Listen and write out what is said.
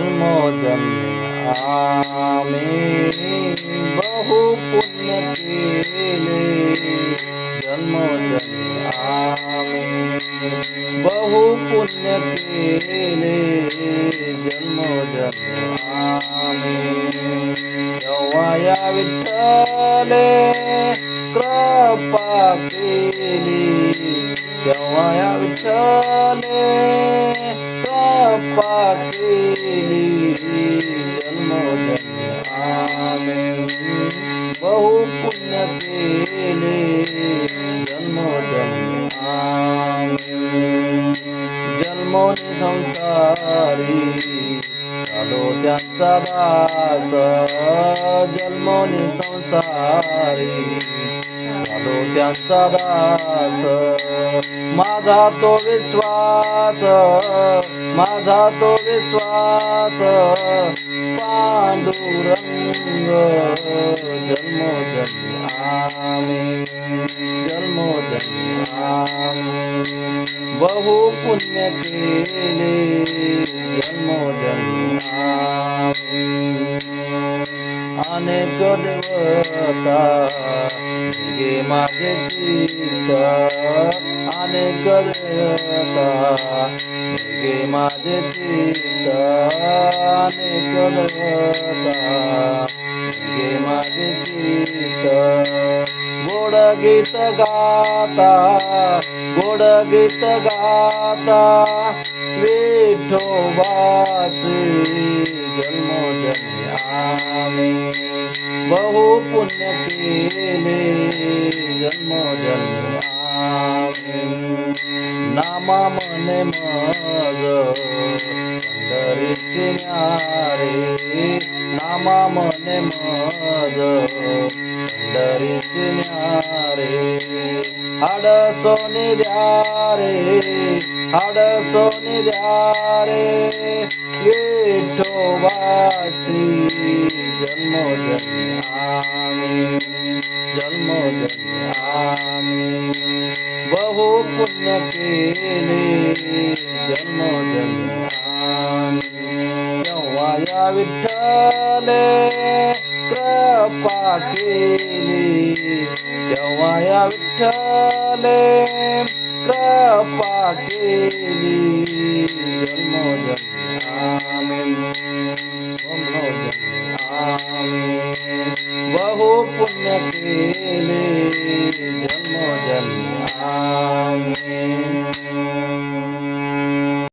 जन्मोजन्मी आम्ही बहु पुण्य केले, जन्मोजन्मी आम्ही बहु पुण्य केले, जन्मोजन्मी आम्ही तेव्हा या विठ्ठले कृपा केली, तेव्हा या विठ्ठले कृपा केली, जन्मोजन्मी आम्ही बहु पुण्य केले, जन्मोजन्मी आम्ही जन्मोनी संसारी झालो त्यांचा दास, जन्मोनी संसारी झालो त्यांचा दास, माझा तो विश्वास, माझा तो विश्वास पांडुरंग, जन्मोजन्मी आम्ही, जन्मोजन्मी आम्ही बहु पुण्य केले, जन्मोजन्मी आम्ही अनेक देवता गे माझे चित्त, अनेक देवता गे माझे चित्त, अनेक देवता गे माझे चित्त, गोड गीत गाता, गोड गीत गाता विठोबाचे, जन्मोजन्मी आम्ही बहु पुण्य केले, जन्मोजन्मी आम्ही नामा मने मज पंढरीचे न्यारे, नामा मने मज पंढरीचे न्यारे, हाड सोने द्या रे, हाड सोने द्या रे विठोबासी, जन्मोजन्मी आम्ही, जन्मोजन्मी आम्ही बहु पुण्य केले, जन्मोजन्मी आम्ही तेव्हा या विठ्ठले कृपा केली, तेव्हा या विठ्ठले कृपा केली, जन्मोजन्मी आम्ही, जन्मोजन्मी आम्ही बहु पुण्य केले, जन्मोजन्मी आम्ही